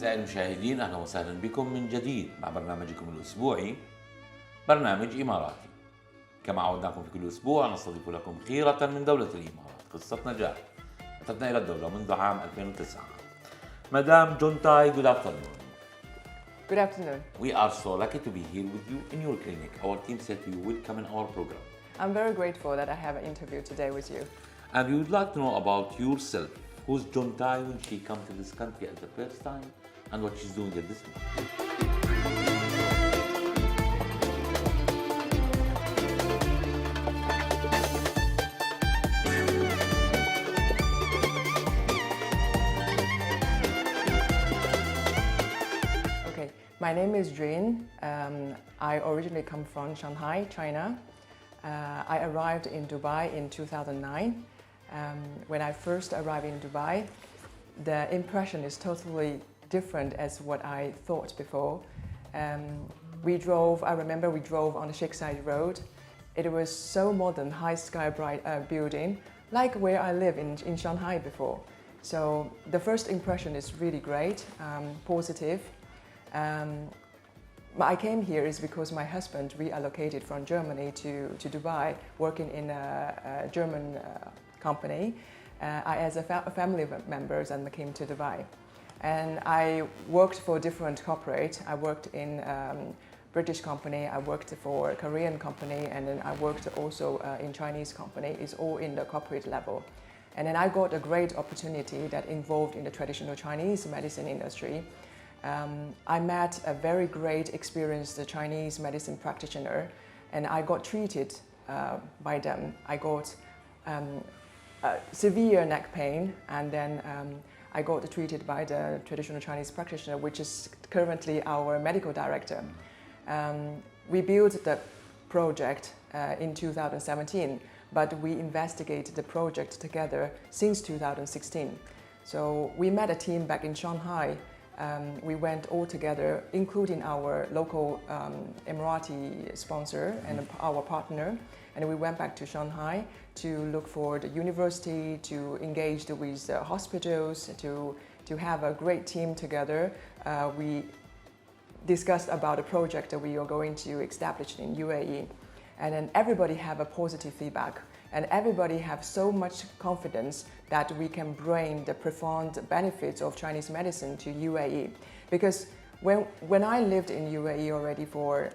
أعزائي المشاهدين، أهلا وسهلا بكم من جديد مع برنامجكم الأسبوعي برنامج إماراتي. كما عودناكم في كل أسبوع نستضيف لكم خيرة من دولة الإمارات، قصة نجاح أتتنا إلى الدولة منذ عام 2009. Madam Jontai, good afternoon. Good afternoon. We are so lucky to be here with you in your clinic. Our team said you will come in our program. I'm very grateful that I have an interview today with you. And we would like to know about yourself. Who's Jontai when she came to this country at the first time and what she's doing at this moment? Okay, my name is Jane. I originally come from Shanghai, China. I arrived in Dubai in 2009. When I first arrived in Dubai, the impression is totally different as what I thought before. I remember we drove on the Sheikh Zayed Road. It was so modern, high sky bright building, like where I live in Shanghai before. So the first impression is really great, positive. I came here is because my husband reallocated from Germany to Dubai, working in a German company. As a family members and came to Dubai. And I worked for different corporate. I worked in British company, I worked for a Korean company, and then I worked also in Chinese company. It's all in the corporate level. And then I got a great opportunity that involved in the traditional Chinese medicine industry. I met a very great experienced Chinese medicine practitioner, and I got treated by them. I got severe neck pain, and then I got treated by the traditional Chinese practitioner, which is currently our medical director. We built the project in 2017, but we investigated the project together since 2016. So we met a team back in Shanghai. We went all together, including our local EMARATI sponsor and our partner, and we went back to Shanghai to look for the university, to engage with hospitals, to have a great team together. We discussed about a project that we are going to establish in UAE, and then everybody have a positive feedback, and everybody have so much confidence that we can bring the profound benefits of Chinese medicine to UAE. Because when I lived in UAE already for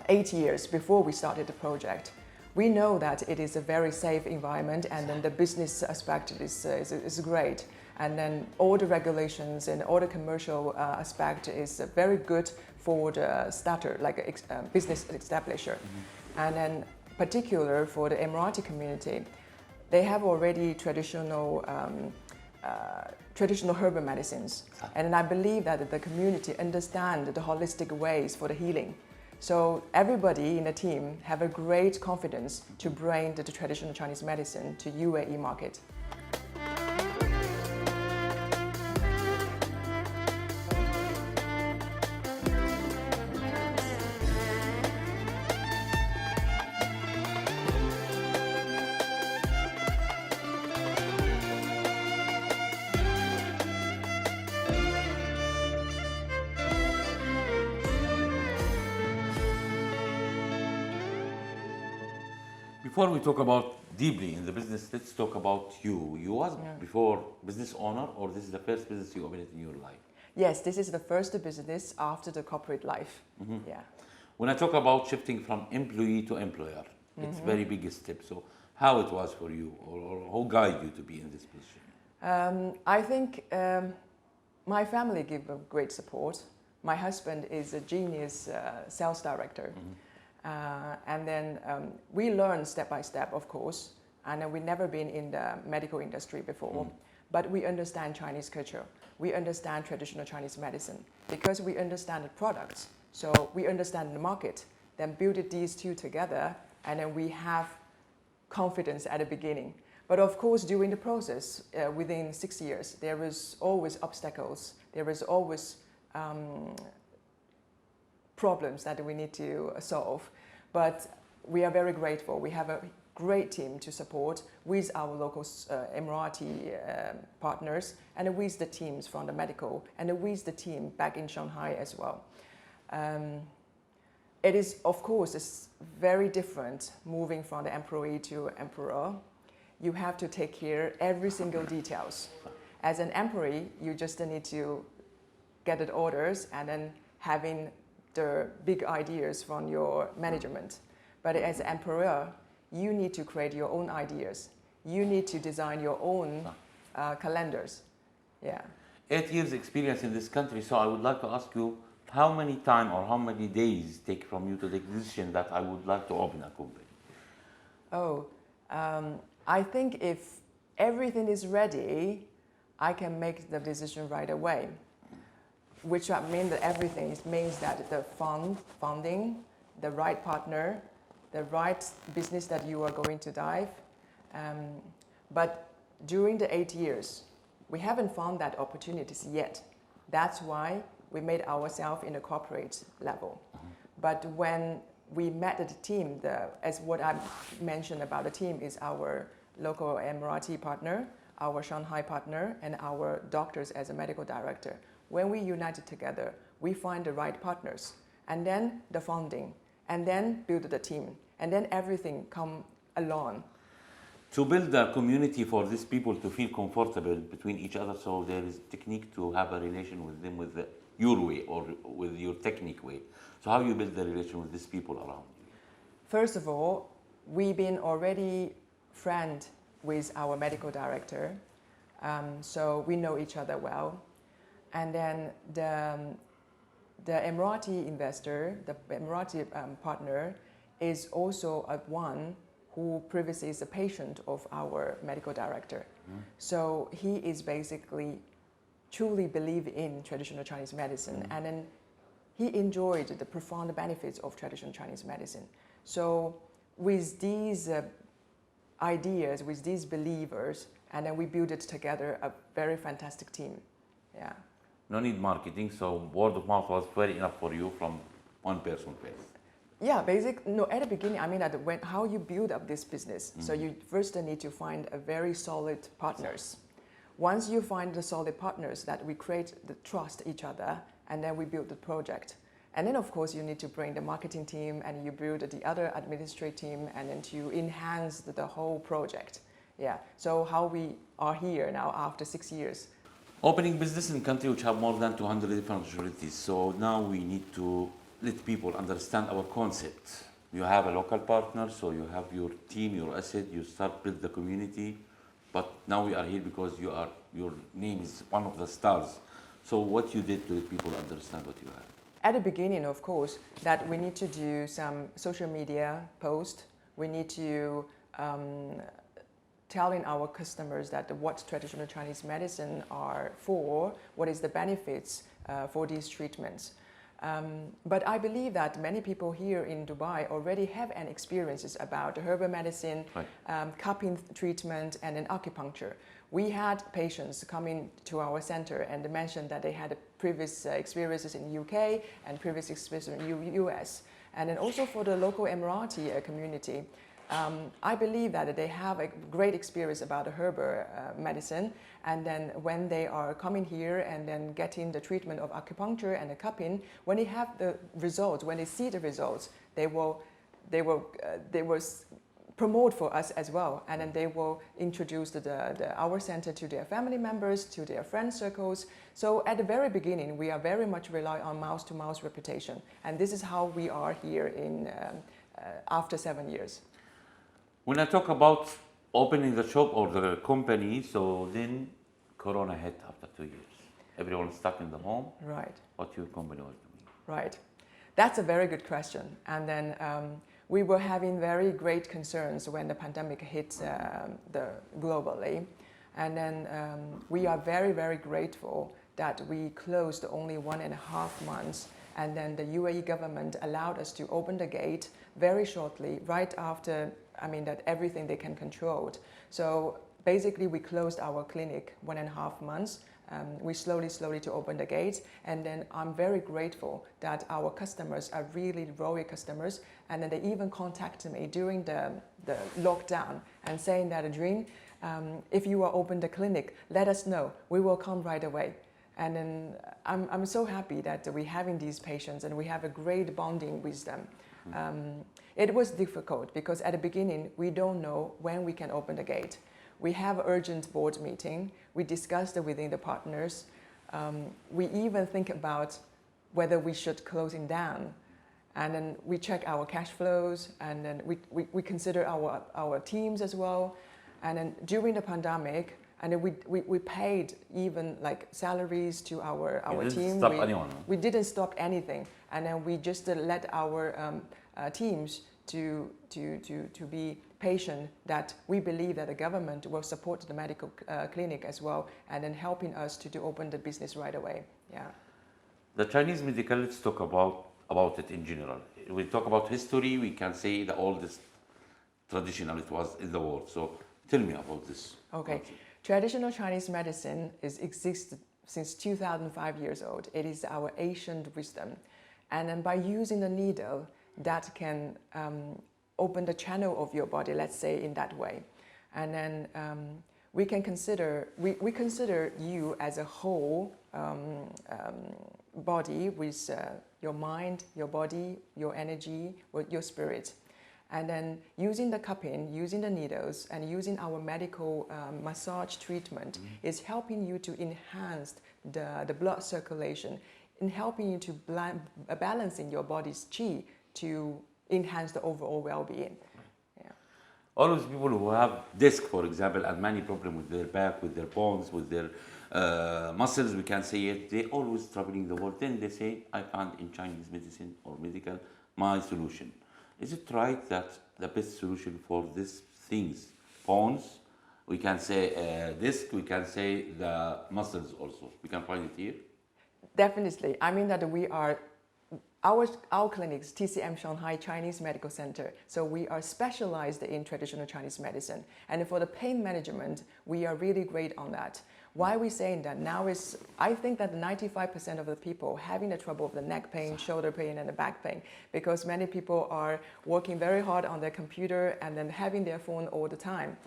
8 years before we started the project, we know that it is a very safe environment, and then the business aspect is great. And then all the regulations and all the commercial aspect is very good for the starter, like a business establisher. And then particular for the Emirati community, they have already traditional herbal medicines. And I believe that the community understand the holistic ways for the healing. So everybody in the team have a great confidence to bring the traditional Chinese medicine to UAE market. Before we talk about deeply in the business, let's talk about you. You was before business owner, or this is the first business you opened in your life? Yes, this is the first business after the corporate life. Yeah. When I talk about shifting from employee to employer, it's a very big step. So how it was for you, or who guided you to be in this position? I think my family gave a great support. My husband is a genius sales director. And then we learn step by step, of course, and we've never been in the medical industry before, but we understand Chinese culture. We understand traditional Chinese medicine because we understand the products. So we understand the market, then build these two together, and then we have confidence at the beginning. But of course, during the process, within 6 years, there is always obstacles. There is always problems that we need to solve, but we are very grateful. We have a great team to support with our local Emirati partners and with the teams from the medical and with the team back in Shanghai as well. It is, of course, it's very different moving from the employee to emperor. You have to take care every single details. As an employee, you just need to get the orders and then having the big ideas from your management. But as an emperor, you need to create your own ideas. You need to design your own calendars. Yeah. 8 years experience in this country, so I would like to ask you, how many time or how many days take from you to the decision that I would like to open a company? I think if everything is ready, I can make the decision right away. Which means that everything means that the funding, the right partner, the right business that you are going to dive. But during the 8 years, we haven't found that opportunities yet. That's why we made ourselves in a corporate level. But when we met the team, as what I mentioned about the team is our local Emirati partner, our Shanghai partner, and our doctors as a medical director. When we united together, we find the right partners, and then the funding, and then build the team, and then everything come along. To build a community for these people to feel comfortable between each other, so there is technique to have a relation with them with your way or with your technique way. So how you build the relation with these people around you? First of all, we've been already friend with our medical director, so we know each other well. And then the Emirati investor, the Emirati partner, is also one who previously is a patient of our medical director. So he is basically truly believe in traditional Chinese medicine, and then he enjoyed the profound benefits of traditional Chinese medicine. So with these ideas, with these believers, and then we built it together a very fantastic team. Yeah. No need marketing, so word of mouth was very enough for you from one person first. Yeah, at the beginning, I mean, how you build up this business. So you first need to find a very solid partners. Once you find the solid partners, that we create the trust each other, and then we build the project. And then, of course, you need to bring the marketing team, and you build the other administrative team, and then to enhance the whole project. Yeah. So how we are here now after 6 years. Opening business in a country which have more than 200 different nationalities. So now we need to let people understand our concept. You have a local partner, so you have your team, your asset, you start build the community. But now we are here because your name is one of the stars. So what you did to let people understand what you have? At the beginning, of course, that we need to do some social media post. We need to telling our customers that what traditional Chinese medicine are for, what is the benefits for these treatments. But I believe that many people here in Dubai already have an experiences about herbal medicine, right. cupping treatment, and then acupuncture. We had patients coming to our center and mentioned that they had previous experiences in UK and previous experiences in US. And then also for the local Emirati community, I believe that they have a great experience about the herbal medicine, and then when they are coming here and then getting the treatment of acupuncture and the cupping, when they have the results, when they see the results, they will promote for us as well, and then they will introduce our center to their family members, to their friend circles. So at the very beginning, we are very much rely on mouth-to-mouth reputation, and this is how we are here in after 7 years. When I talk about opening the shop or the company, so then Corona hit after 2 years. Everyone stuck in the home. Right. What your company was doing? Right. That's a very good question. And then we were having very great concerns when the pandemic hit globally. And then we are very, very grateful that we closed only 1.5 months. And then the UAE government allowed us to open the gate very shortly, right after, that everything they can control. So basically we closed our clinic 1.5 months we slowly to open the gates. And then I'm very grateful that our customers are really loyal customers. And then they even contacted me during the lockdown and saying that, Adrienne, if you will open the clinic, let us know. We will come right away. And then I'm so happy that we're having these patients and we have a great bonding with them. It was difficult because at the beginning, we don't know when we can open the gate. We have an urgent board meeting. We discussed it within the partners. We even think about whether we should closing down. And then we check our cash flows, and then we consider our teams as well. And then during the pandemic, and then we paid even like salaries to our team. Stop anyone. We didn't stop anything, and then we just let our teams to be patient, that we believe that the government will support the medical clinic as well, and then helping us to open the business right away. Yeah. The Chinese medical, let's talk about it in general. We talk about history, we can say the oldest traditional it was in the world. So tell me about this. Okay. Traditional Chinese medicine existed since 2,005 years old. It is our ancient wisdom. And then by using the needle, that can open the channel of your body, let's say in that way. And then we consider you as a whole body with your mind, your body, your energy, your spirit. And then using the cupping, using the needles, and using our medical massage treatment is helping you to enhance the blood circulation, in helping you to balance in your body's qi to enhance the overall well-being. Yeah. Always people who have disc, for example, and many problems with their back, with their bones, with their muscles, we can say it, they always traveling the world. Then they say, I found in Chinese medicine or medical my solution. Is it right that the best solution for these things, bones, we can say disc, we can say the muscles also, we can find it here? Definitely. I mean that we are, our clinics, TCMShanghai Chinese Medical Center, so we are specialized in traditional Chinese medicine. And for the pain management, we are really great on that. Why are we saying that? Now is, I think that 95% of the people having the trouble of the neck pain, shoulder pain, and the back pain, because many people are working very hard on their computer and then having their phone all the time.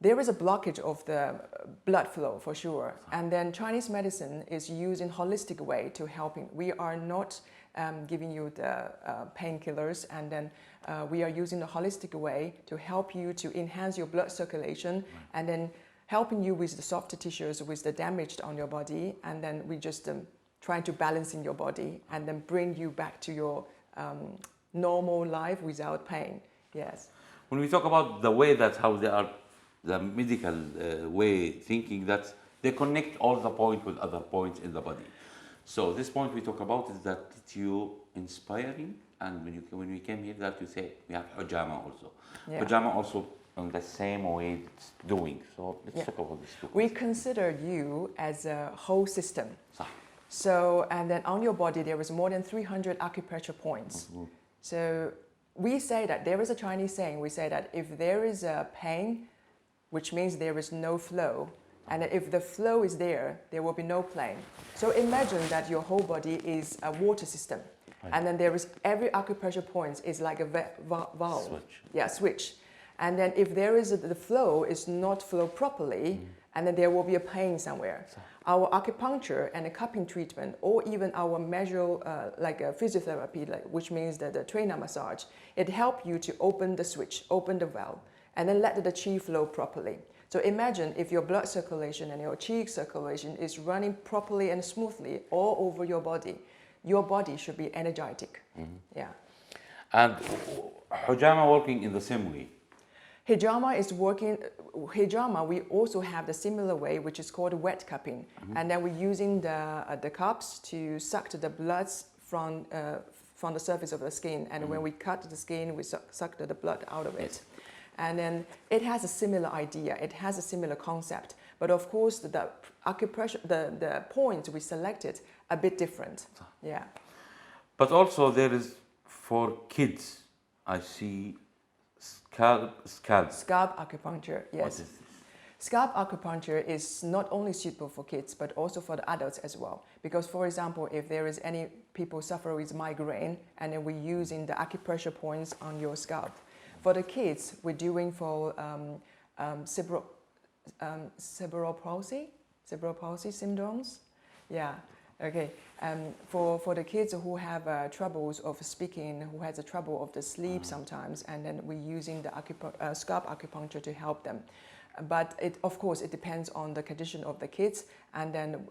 There is a blockage of the blood flow for sure. And then Chinese medicine is used in holistic way to helping. We are not giving you the painkillers, and then we are using the holistic way to help you to enhance your blood circulation, and then helping you with the soft tissues, with the damage on your body, and then we just trying to balance in your body and then bring you back to your normal life without pain. Yes. When we talk about the way that how they are, the medical way thinking, that they connect all the point with other points in the body. So this point we talk about is that you inspiring, and when we came here that you say we have hijama also. Yeah. Hijama also on the same way it's doing. So let's talk about this too. We consider you as a whole system. So, and then on your body there is more than 300 acupressure points. So we say that there is a Chinese saying, we say that if there is a pain, which means there is no flow, and if the flow is there, there will be no pain. So imagine that your whole body is a water system, and then there is every acupressure point is like a valve. Switch. Yeah, switch. And then if there is the flow is not flow properly, and then there will be a pain somewhere. Our acupuncture and the cupping treatment, or even our measure like a physiotherapy, which means that the trainer massage, it helps you to open the switch, open the valve, and then let the qi flow properly. So imagine if your blood circulation and your qi circulation is running properly and smoothly all over your body should be energetic. Yeah. And hijama working in the same way. Hijama is working. Hijama, we also have the similar way, which is called wet cupping, and then we're using the cups to suck the bloods from the surface of the skin, and when we cut the skin, we suck the blood out of it. And then it has a similar idea, it has a similar concept, but of course the acupressure, the points we selected a bit different. Yeah. But also there is for kids, I see scalp Scalp acupuncture, yes. What is this? Scalp acupuncture is not only suitable for kids, but also for the adults as well. Because, for example, if there is any people suffer with migraine, and then we're using the acupressure points on your scalp. For the kids, we're doing for cerebral palsy syndromes. Yeah. Okay. For the kids who have troubles of speaking, who has a trouble of the sleep sometimes, and then we're using the scalp acupuncture to help them. But of course, it depends on the condition of the kids, and then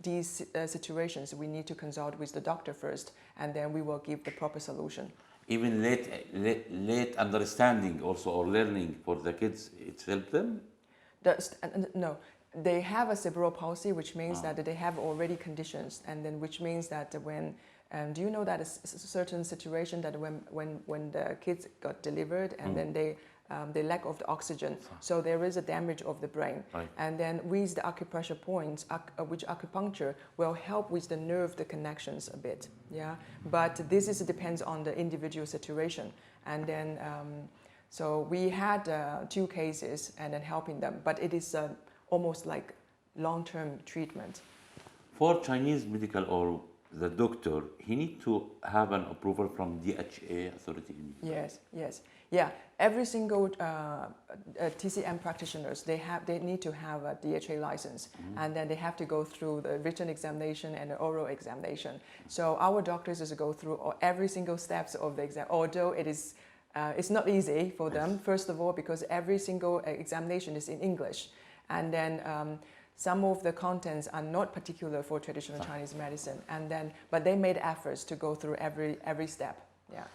these situations we need to consult with the doctor first, and then we will give the proper solution. Even late understanding also or learning for the kids, it's helped them? No, they have a cerebral palsy, which means that they have already conditions, and then which means that when do you know that a certain situation that when the kids got delivered and then they lack of the oxygen, so there is a damage of the brain, right. And then with the acupressure points, which acupuncture will help with the nerve, the connections a bit, yeah. But this depends on the individual situation, and then so we had 2 cases and then helping them, but it is almost like long-term treatment. For Chinese medical or the doctor, he need to have an approval from DHA authority. Yes, yeah. Every single TCM practitioners, they need to have a DHA license, and then they have to go through the written examination and the oral examination. So our doctors go through every single steps of the exam, although it is. It's not easy for them. First of all, because every single examination is in English, and then some of the contents are not particular for traditional Chinese medicine, but they made efforts to go through every step. Yeah.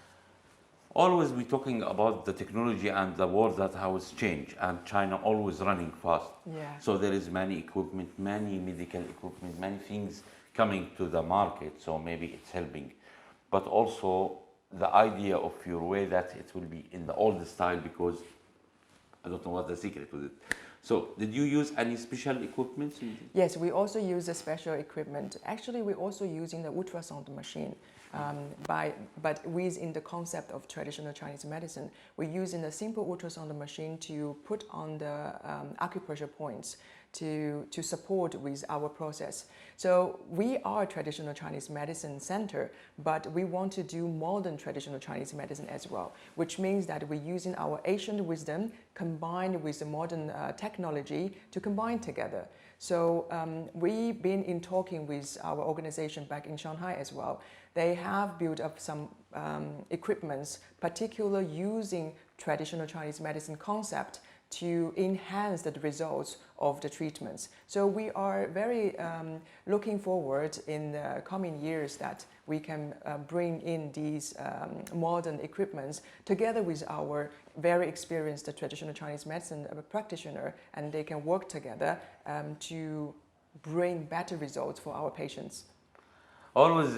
Always we talking about the technology and the world that how it's changed, and China always running fast. Yeah. So there is many equipment, many medical equipment, many things coming to the market. So maybe it's helping, but also the idea of your way that it will be in the old style, because I don't know what the secret with it. So did you use any special equipment? Yes, we also use a special equipment. Actually, we're also using the ultrasound machine, but within the concept of traditional Chinese medicine. We're using a simple ultrasound machine to put on the acupressure points to support with our process. So we are a traditional Chinese medicine center, but we want to do modern traditional Chinese medicine as well, which means that we're using our ancient wisdom combined with the modern technology to combine together. So we've been in talking with our organization back in Shanghai as well. They have built up some equipments, particularly using traditional Chinese medicine concept to enhance the results of the treatments. So we are very looking forward in the coming years that we can bring in these modern equipments together with our very experienced traditional Chinese medicine practitioner, and they can work together to bring better results for our patients. Always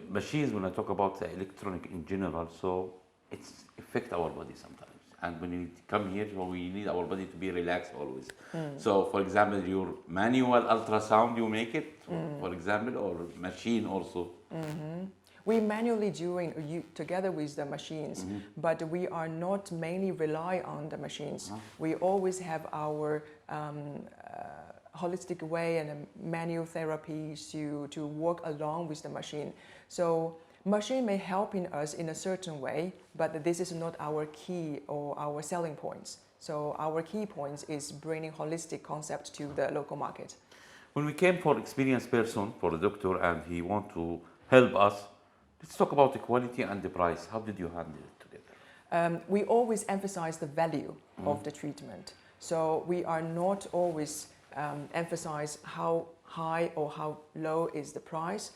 machines, when I talk about the electronic in general, so it's affect our body sometimes. And when we come here, so we need our body to be relaxed always. So, for example, your manual ultrasound, you make it, for example, or machine also. We manually doing together with the machines, but we are not mainly rely on the machines. We always have our holistic way and manual therapies to work along with the machine. So machine may help in us in a certain way, but this is not our key or our selling points. So our key points is bringing holistic concept to the local market. When we came for experienced person, for the doctor, and he want to help us, let's talk about the quality and the price. How did you handle it together? We always emphasize the value of the treatment. So we are not always emphasize how high or how low is the price.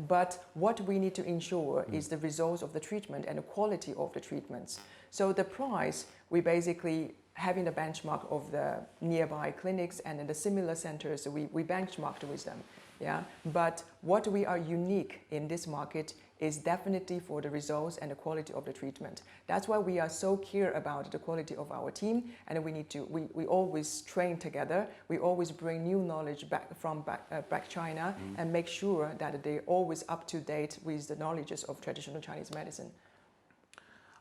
But what we need to ensure is the results of the treatment and the quality of the treatments. So the price, we basically having the benchmark of the nearby clinics and the similar centers, we benchmarked with them. Yeah. But what we are unique in this market is definitely for the results and the quality of the treatment. That's why we are so clear about the quality of our team, and we always train together. We always bring new knowledge back China and make sure that they're always up to date with the knowledges of traditional Chinese medicine.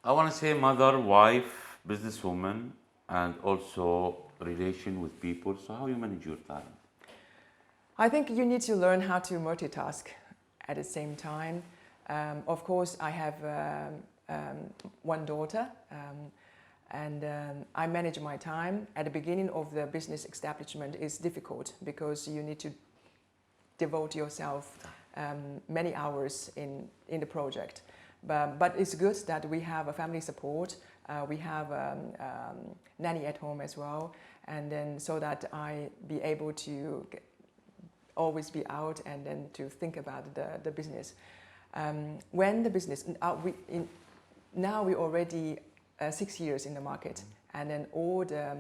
I want to say mother, wife, businesswoman, and also relation with people. So how you manage your time? I think you need to learn how to multitask at the same time. Of course, I have one daughter, and I manage my time. At the beginning of the business establishment is difficult because you need to devote yourself many hours in the project. But it's good that we have a family support. We have nanny at home as well, and then so that I be able to always be out and then to think about the business. When the business, now we're already 6 years in the market, and then all the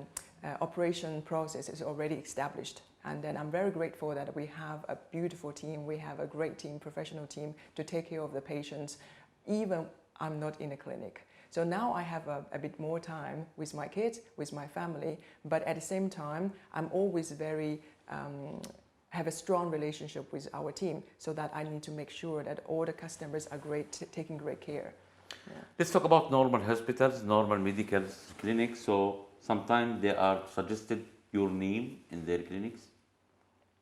operation process is already established. And then I'm very grateful that we have a beautiful team. We have a great team, professional team, to take care of the patients, even I'm not in a clinic. So now I have a bit more time with my kids, with my family, but at the same time, I'm always very, have a strong relationship with our team, so that I need to make sure that all the customers are taking great care. Yeah. Let's talk about normal hospitals, normal medical clinics. So sometimes they are suggested your name in their clinics.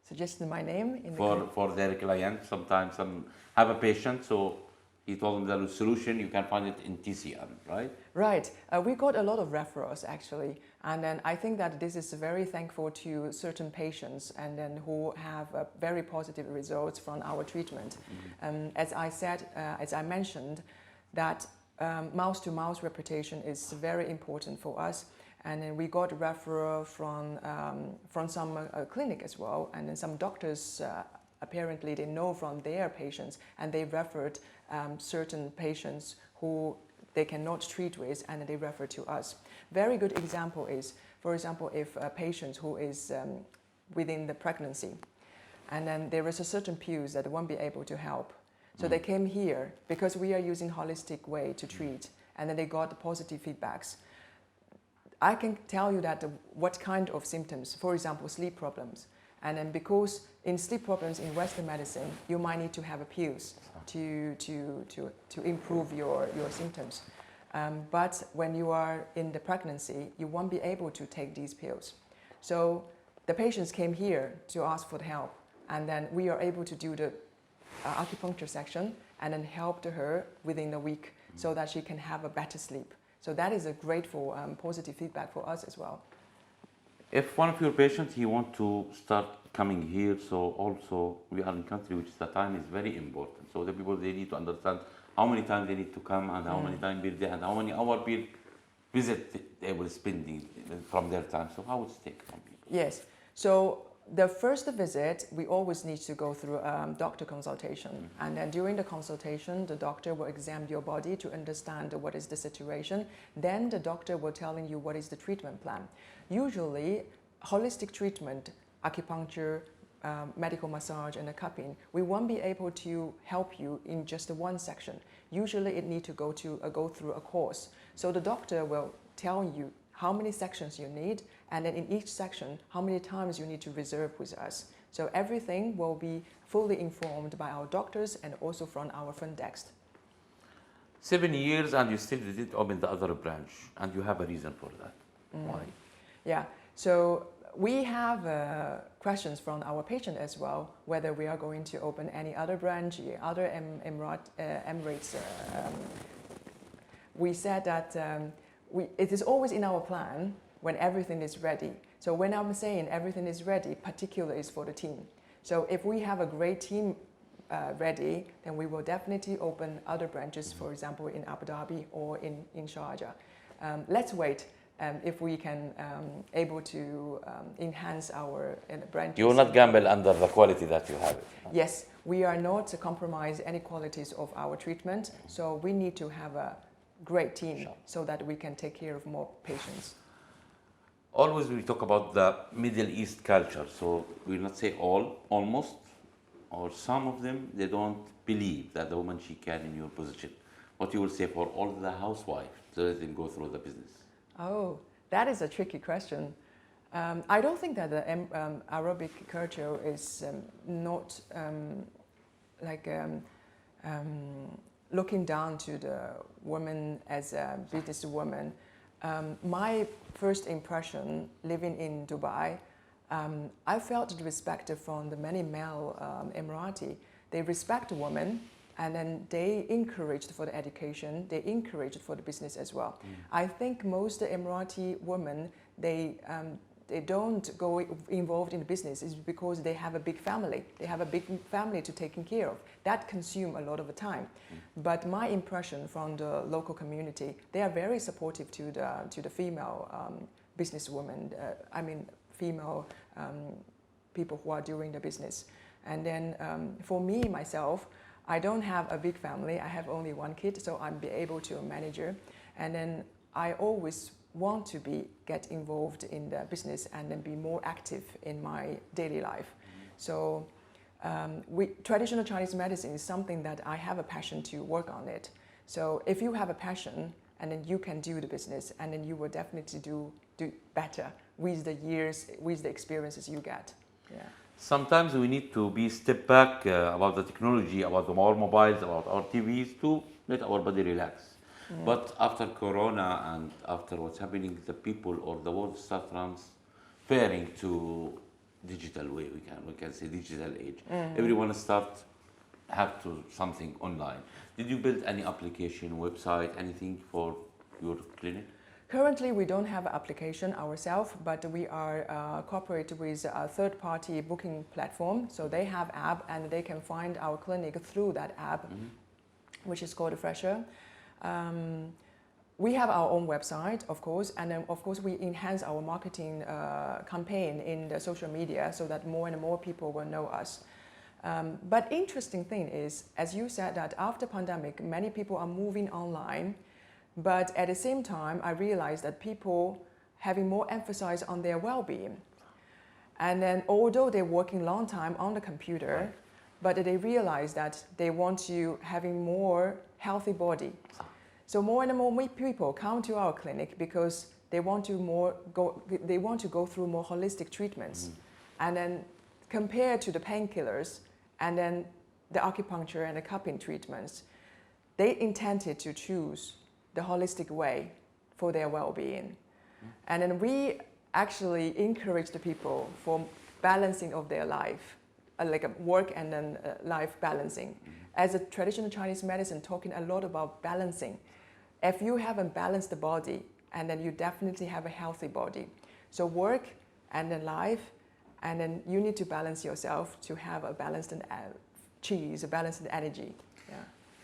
Suggested my name in for their clients. Sometimes some have a patient, so he told them the solution you can find it in TCM, right? Right. We got a lot of referrals actually, and then I think that this is very thankful to certain patients, and then who have very positive results from our treatment. As I said, as I mentioned, that mouth-to-mouth reputation is very important for us. And then we got a referral from some clinic as well, and then some doctors apparently they know from their patients, and they referred certain patients who they cannot treat with, and they refer to us. Very good example is, for example, if a patient who is within the pregnancy, and then there is a certain pills that won't be able to help. So they came here because we are using holistic way to treat, and then they got the positive feedbacks. I can tell you that what kind of symptoms, for example, sleep problems. And then because in sleep problems in Western medicine, you might need to have a pills to improve your symptoms. But when you are in the pregnancy, you won't be able to take these pills. So the patients came here to ask for help, and then we are able to do the acupuncture section and then help her within a week so that she can have a better sleep. So that is a grateful, positive feedback for us as well. If one of your patients, he want to start coming here, so also we are in country which the time is very important. So the people, they need to understand how many times they need to come and how many times per day and how many hours per visit they will spend from their time. So how would it take from people? Yes. So the first visit, we always need to go through doctor consultation. And then during the consultation, the doctor will examine your body to understand what is the situation. Then the doctor will tell you what is the treatment plan. Usually, holistic treatment, acupuncture, medical massage, and the cupping, we won't be able to help you in just one section. Usually, it needs to go through a course. So the doctor will tell you how many sections you need, and then in each section, how many times you need to reserve with us. So everything will be fully informed by our doctors and also from our front desk. 7 years and you still didn't open the other branch, and you have a reason for that. Why? Yeah, so we have questions from our patient as well, whether we are going to open any other branch, other Emirates. We said that it is always in our plan when everything is ready. So when I'm saying everything is ready, particularly is for the team. So if we have a great team ready, then we will definitely open other branches, for example, in Abu Dhabi or in Sharjah. Let's wait if we can able to enhance our branches. You will not gamble under the quality that you have. Yes, we are not to compromise any qualities of our treatment. So we need to have a great team so that we can take care of more patients. Always we talk about the Middle East culture, so we'll not say all, almost, or some of them, they don't believe that the woman, she can in your position. What you will say for all the housewives, so let them go through the business? Oh, that is a tricky question. I don't think that the Arabic culture is not looking down to the woman as a businesswoman. My first impression living in Dubai, I felt the respect from the many male Emirati. They respect women, and then they encouraged for the education, they encouraged for the business as well. I think most Emirati women, they don't go involved in the business is because they have a big family. They have a big family to take care of. That consumes a lot of the time. But my impression from the local community, they are very supportive to the female businesswomen. Female people who are doing the business. And then for me myself, I don't have a big family. I have only one kid, so I'm be able to manage her. And then I always want to get involved in the business and then be more active in my daily life. So traditional Chinese medicine is something that I have a passion to work on it. So if you have a passion and then you can do the business and then you will definitely do better with the years, with the experiences you get. Yeah. Sometimes we need to be step back about the technology, about our mobiles, about our TVs to let our body relax. But after Corona and after what's happening, the people or the world start transferring to digital way. We can say digital age. Everyone have to something online. Did you build any application, website, anything for your clinic? Currently, we don't have an application ourselves, but we are cooperating with a third-party booking platform. So they have app, and they can find our clinic through that app, which is called Fresher. We have our own website, of course, and then of course we enhance our marketing campaign in the social media so that more and more people will know us. But interesting thing is, as you said, that after pandemic, many people are moving online. But at the same time, I realized that people having more emphasis on their well-being. And then although they're working long time on the computer, but they realize that they want to having more healthy body. So more and more people come to our clinic because they want to go through more holistic treatments. And then compared to the painkillers and then the acupuncture and the cupping treatments, they intended to choose the holistic way for their well-being. And then we actually encourage the people for balancing of their life, like a work and then life balancing. As a traditional Chinese medicine, talking a lot about balancing. If you haven't balanced the body, and then you definitely have a healthy body. So work and then life, and then you need to balance yourself to have a balanced a balanced energy. Yeah.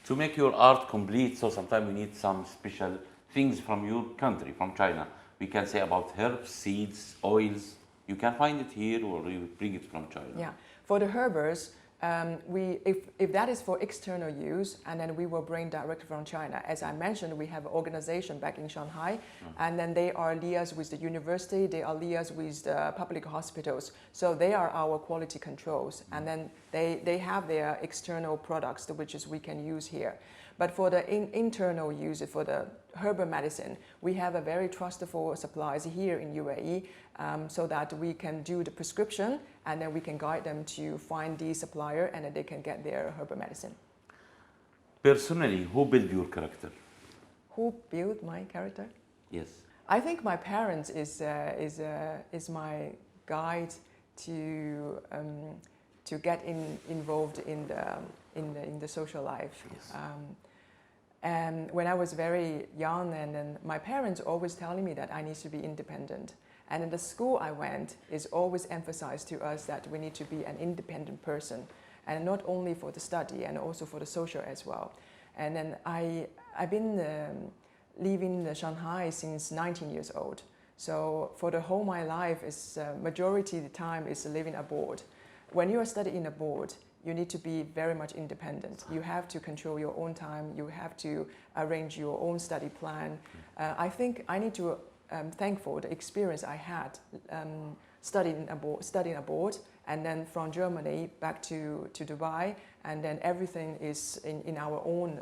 To make your art complete, so sometimes we need some special things from your country, from China. We can say about herbs, seeds, oils. You can find it here or you bring it from China. Yeah, for the herbers, if that is for external use, and then we will bring direct from China. As I mentioned, we have an organization back in Shanghai, and then they are liaised with the university, they are liaised with the public hospitals. So they are our quality controls, and then they have their external products, which is we can use here. But for the internal use, for the herbal medicine, we have a very trustful suppliers here in UAE, so that we can do the prescription and then we can guide them to find the supplier and then they can get their herbal medicine. Personally, who built your character? Who built my character? Yes. I think my parents is my guide to get involved in the social life. Yes. And when I was very young, and then my parents always telling me that I need to be independent. And in the school I went is always emphasized to us that we need to be an independent person, and not only for the study and also for the social as well. And then I've been living in Shanghai since 19 years old. So for the whole my life, is majority of the time is living abroad. When you are studying abroad, you need to be very much independent. You have to control your own time. You have to arrange your own study plan. I think I need to thank for the experience I had studying abroad, and then from Germany back to Dubai, and then everything is in our own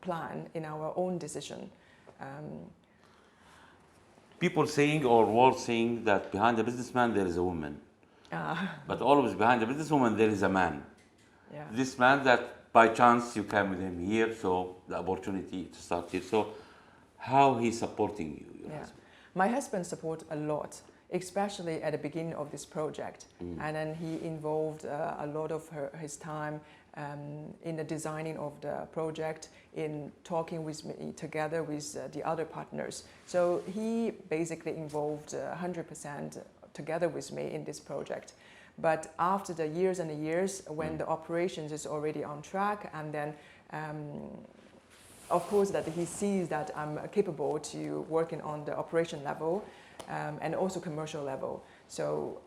plan, in our own decision. People saying or words saying that behind the businessman there is a woman. But always behind the businesswoman there is a man. Yeah. This man that by chance you came with him here, so the opportunity to start here. So how he's supporting you, your husband? My husband supported a lot, especially at the beginning of this project. And then he involved a lot of his time in the designing of the project, in talking with me together with the other partners. So he basically involved 100% together with me in this project. But after the years and the years, when the operations is already on track, and then of course that he sees that I'm capable to working on the operation level and also commercial level. So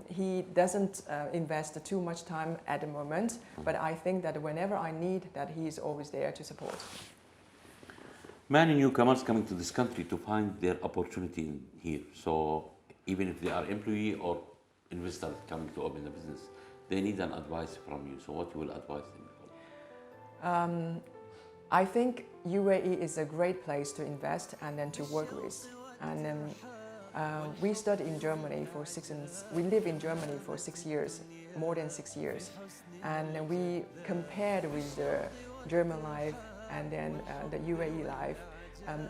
he doesn't invest too much time at the moment, but I think that whenever I need that, he is always there to support. Many newcomers coming to this country to find their opportunity in here. So even if they are employee or investors coming to open a business, they need an advice from you. So what you will advise them? I think UAE is a great place to invest and then to work with. And we studied in Germany for we live in Germany for 6 years, more than 6 years. And we compared with the German life and then the UAE life.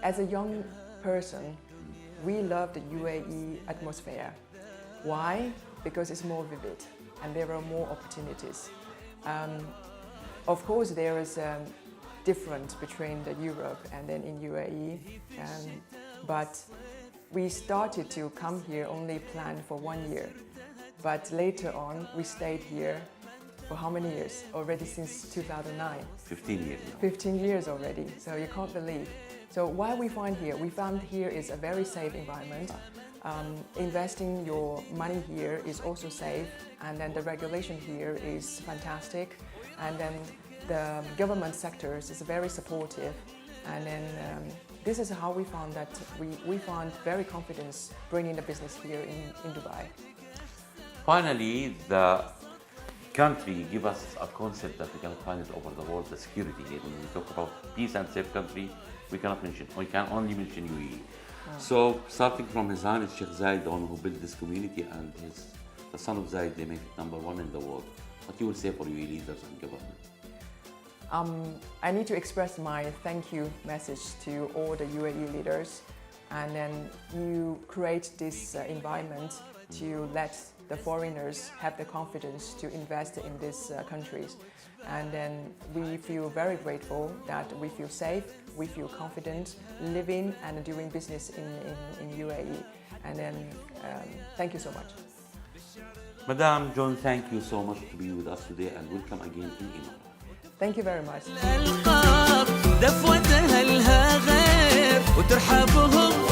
As a young person, we love the UAE atmosphere. Why? Because it's more vivid and there are more opportunities. Of course, there is a difference between the Europe and then in UAE, but we started to come here only planned for 1 year. But later on, we stayed here for how many years? Already since 2009. 15 years now. 15 years already, so you can't believe. So why we find here? We found here is a very safe environment. Investing your money here is also safe, and then the regulation here is fantastic, and then the government sectors is very supportive, and then this is how we found that we found very confidence bringing the business here in Dubai. Finally, the country give us a concept that we cannot find it over the world, the security here. When we talk about peace and safe country, we can only mention UAE. So starting from His Highness Sheikh Zayed, the one who built this community, and the son of Zayed, they make it #1 in the world. What you will say for UAE leaders and government? I need to express my thank you message to all the UAE leaders, and then you create this environment to let the foreigners have the confidence to invest in these countries. And then we feel very grateful that we feel safe, we feel confident living and doing business in UAE. And then thank you so much. Madam John, thank you so much to be with us today, and welcome again in EMARATI. Thank you very much. دفوتها لها غير وترحبهم